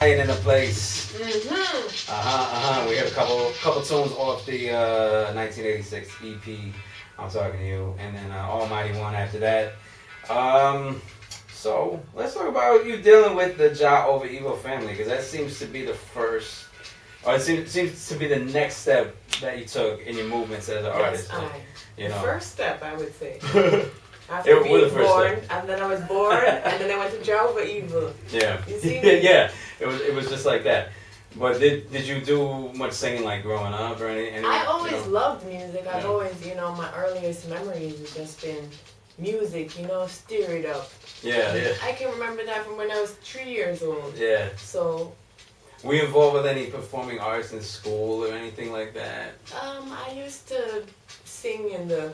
Playing in the place. We had a couple tunes off the 1986 EP. I'm talking to you, and then Almighty One after that. So let's talk about you dealing with the Ja over Evil family, because that seems to be the first, or it seems to be the next step that you took in your movements as an artist. The first step, I would say. It After was being the first born, step. and then I was born, and then I went to Ja over Evil. Yeah. You see? Yeah. It was just like that. But did you do much singing like growing up or anything? I always loved music. I've Yeah. always, my earliest memories have just been music, stir it up. Yeah. I can remember that from when I was 3 years old. Yeah. So, Were you involved with any performing arts in school or anything like that? I used to sing in the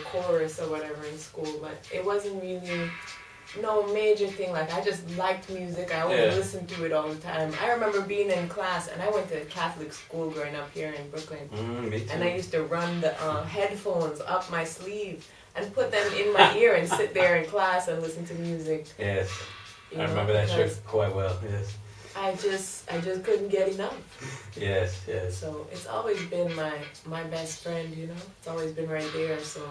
chorus or whatever in school, but it wasn't really no major thing. Like, I just liked music. I always listened to it all the time. I remember being in class, and I went to a Catholic school growing up here in Brooklyn. Me too. And I used to run the headphones up my sleeve and put them in my ear and sit there in class and listen to music. Yes. I remember that trick quite well, yes. I just couldn't get enough. Yes. So it's always been my best friend, It's always been right there, so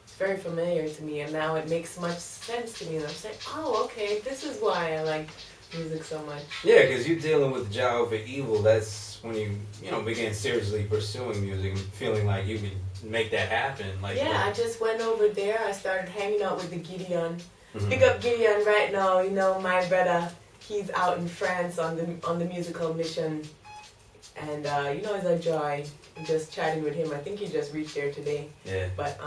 it's very familiar to me, and now it makes much sense to me. And I'm saying, oh, okay, this is why I like music so much. Yeah, because you're dealing with Ja over Evil. That's when you began seriously pursuing music and feeling like you could make that happen. Like, I just went over there. I started hanging out with the Gideon. Mm-hmm. Pick up Gideon right now. My brother. He's out in France on the musical mission, and it's a joy just chatting with him. I think he just reached there today. Yeah. But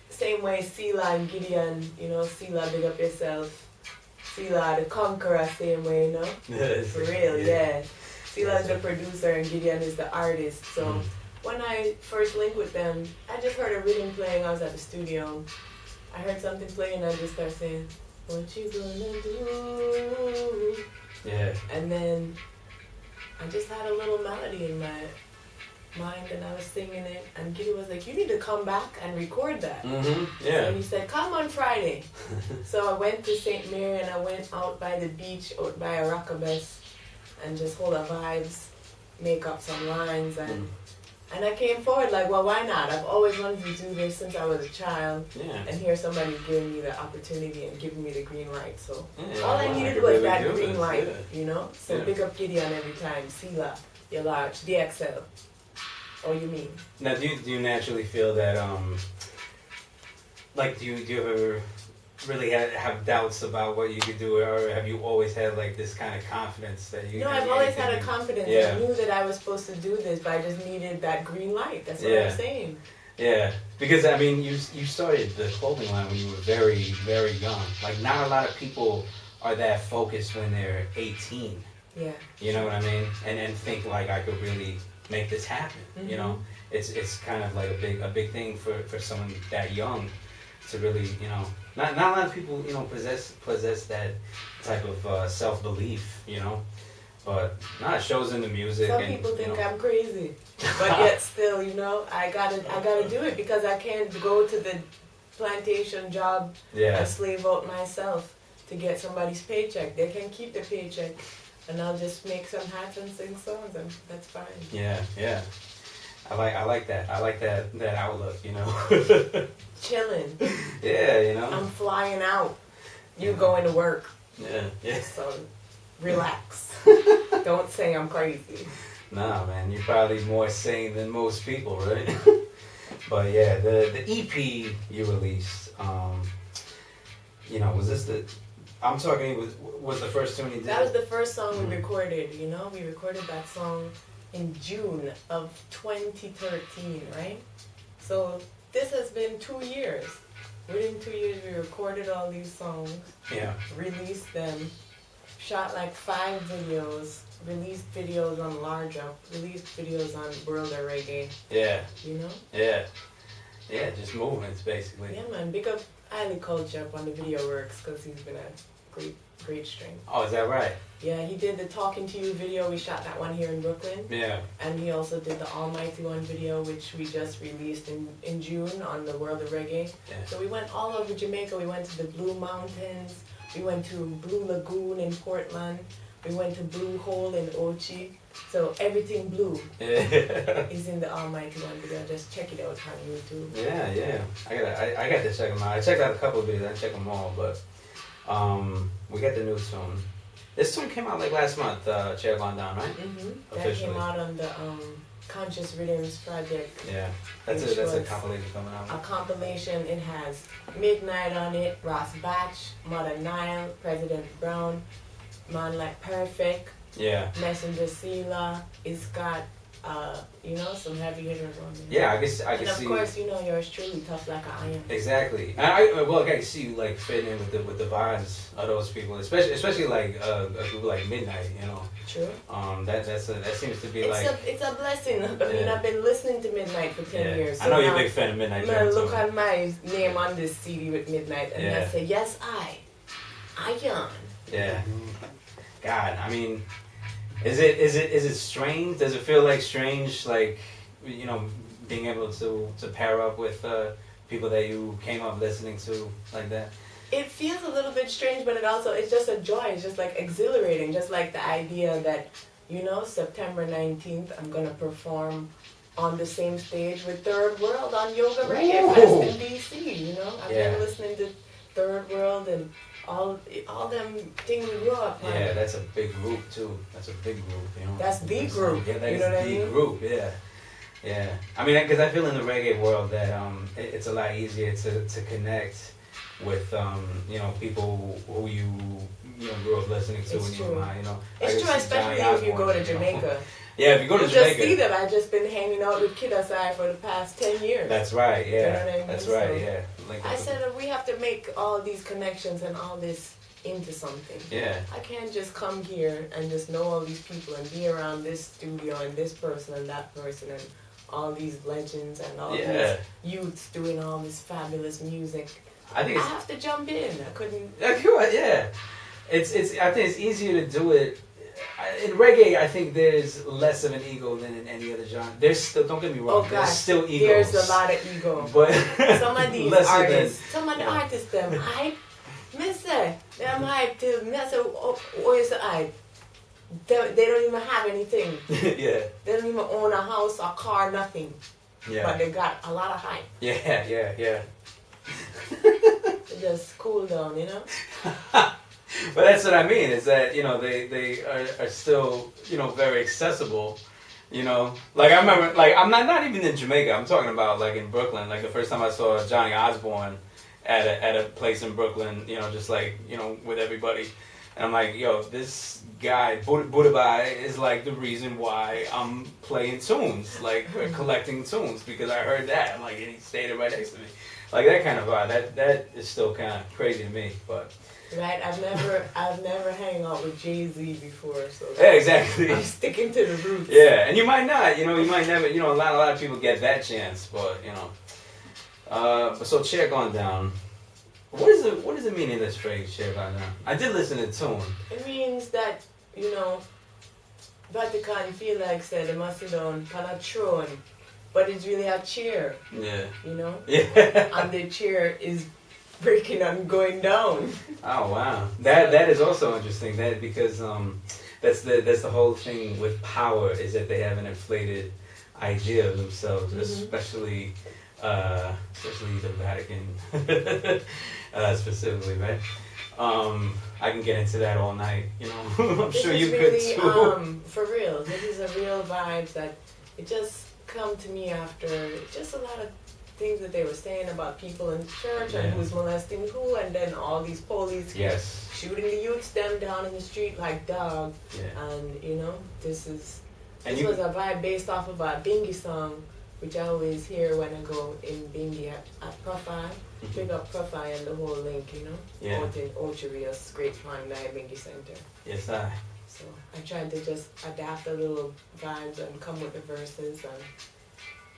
same way, Sela and Gideon. Sela, big up yourself. Sela, the conqueror, same way, For real, yeah. Sela is the producer and Gideon is the artist. So when I first linked with them, I just heard a rhythm playing. I was at the studio. I heard something playing, and I just started saying, "What you gonna do?" Yeah. And then I just had a little melody in my mind, and I was singing it, and Giddy was like, "You need to come back and record that." Yeah. And he said, "Come on Friday." So I went to St. Mary, and I went out by the beach, out by a rockabess, and just hold the vibes, make up some lines, and I came forward like, well, why not? I've always wanted to do this since I was a child. Yeah. And here's somebody giving me the opportunity and giving me the green light. So all I needed was that green light, So big up Gideon every time. Sela, you're large. DXL. Oh, you mean? Now, do you naturally feel that, do you ever really have doubts about what you could do, or have you always had like this kind of confidence that you? No, I've always had a confidence. Yeah. I knew that I was supposed to do this, but I just needed that green light. That's what I'm saying. Yeah, because I mean, you started the clothing line when you were very, very young. Like, not a lot of people are that focused when they're 18. Yeah. You know what I mean? And think like, I could really make this happen. It's kind of like a big thing for someone that young to really, not a lot of people, possess that type of self-belief, but it shows in the music. Some people think I'm crazy, but yet still, I gotta do it, because I can't go to the plantation job and slave out myself to get somebody's paycheck. They can keep the paycheck, and I'll just make some hats and sing songs, and that's fine. Yeah. I like that. I like that outlook, Chilling. Yeah, I'm flying out. You going to work. Yeah. So relax. Don't say I'm crazy. Nah, man, you're probably more sane than most people, right? But yeah, the EP you released, was this I'm talking, was the first tune you did? That was the first song we recorded, We recorded that song in June of 2013, right? So this has been 2 years. Within 2 years, we recorded all these songs, released them, shot like 5 videos, released videos on Large Up, released videos on World of Reggae. Yeah. Yeah, just movements, basically. Yeah, man. Big up Ali Culture up on the video works, because he's been a great strength. Oh, is that right? Yeah, he did the Talking to You video. We shot that one here in Brooklyn. Yeah. And he also did the Almighty One video, which we just released in June on the World of Reggae. Yeah. So we went all over Jamaica. We went to the Blue Mountains. We went to Blue Lagoon in Portland. We went to Blue Hole in Ochi. So everything blue Yeah. is in the Almighty One video. Just check it out on YouTube. Yeah. I got to check them out. I checked out a couple of videos. I didn't check them all, but we got the new tune. This tune came out like last month. Chair Gone Down, right? That came out on the Conscious Rhythms project. Yeah, that's a compilation coming out. A compilation. It has Midnight on it, Ross Batch, Mother Nile, President Brown, Man Like Perfect. Yeah. Messenger Sela. It's got some heavy hitters on there. Yeah, I can see. And of course, yours truly, Tough Like I Am. Exactly. I can see you like fitting in with the vibes of those people, especially like a group like Midnight. True. That seems to be it's a blessing. I mean, I've been listening to Midnight for 10 years. So I know you're a big fan of Midnight. I'm gonna look at my name on this CD with Midnight, and I say, yes, I am. Yeah. God, I mean. Is it strange? Does it feel like strange, like being able to pair up with people that you came up listening to like that? It feels a little bit strange, but it's just a joy. It's just like exhilarating, just like the idea that September 19th I'm gonna perform on the same stage with Third World on Yoga Reggae Fest in DC. I've been listening to Third World and all them things we grew up on. Yeah, that's a big group too. That's a big group, That's the group. Yeah, that is the group. Yeah. I mean, because I feel in the reggae world that it's a lot easier to connect with people who you grew up listening to. It's true. It's true, especially if you go to Jamaica. Yeah, if you go to Jamaica. Just see them. I've just been hanging out with Kid Asai for the past 10 years. That's right, yeah. You know what I mean? That's right, yeah. I said that we have to make all these connections and all this into something. Yeah. I can't just come here and just know all these people and be around this studio and this person and that person and all these legends and all these youths doing all this fabulous music. I have to jump in. I couldn't. Yeah. I think it's easier to do it. In reggae, I think there's less of an ego than in any other genre. There's still, don't get me wrong, there's still egos. There's a lot of ego. But some of these artists, them hype. Me say, them hype till me say, oh, you say hype. They don't even have anything. Yeah. They don't even own a house, a car, nothing. Yeah. But they got a lot of hype. Yeah. They just cool down, But that's what I mean, is that, they are still, very accessible, Like, I remember, like, I'm not even in Jamaica, I'm talking about, like, in Brooklyn. Like, the first time I saw Johnny Osborne at a place in Brooklyn, just like, with everybody. And I'm like, yo, this guy, Buddha Bai, is, like, the reason why I'm playing tunes, like, collecting tunes, because I heard that. I'm like, and he stayed right next to me. Like, that kind of vibe, that is still kind of crazy to me, but... Right, I've never hang out with Jay-Z before, so yeah, exactly. I'm sticking to the roots. Yeah, and you might not, you might never, a lot of people get that chance, but so Chair Gone Down. What does it mean in this phrase, Chair Gone Down? I did listen to the tune. It means that Vatican feel like said they must sit down on a throne, but it's really a chair. Yeah. Yeah. And the chair is breaking and going down. Oh wow, that is also interesting. That because that's the whole thing with power, is that they have an inflated idea of themselves, especially the Vatican, specifically, right? I can get into that all night. I'm sure you could too. For real, this is a real vibe that it just come to me after just a lot of things that they were saying about people in church and who's molesting who, and then all these police shooting the youths them down in the street like dog. Yeah. And this was a vibe based off of a Bingy song, which I always hear when I go in Bingy at Profi. Pick up Profi and the whole link, out in Ocheria's Great Pine Bingy Center. Yes, I. So I tried to just adapt a little vibes and come with the verses, and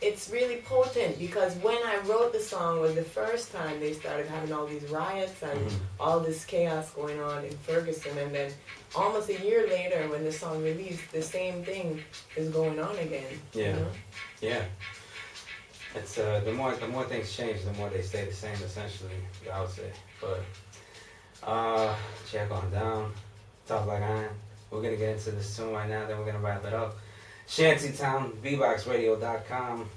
it's really potent because when I wrote the song was the first time they started having all these riots and all this chaos going on in Ferguson, and then almost a year later when the song released, the same thing is going on again. Yeah. It's the more things change, the more they stay the same, essentially, I would say. But Chair Gone Down, Tough Like Iron. We're gonna get into this tune right now, then we're gonna wrap it up. Shantytown, VBoxRadio.com.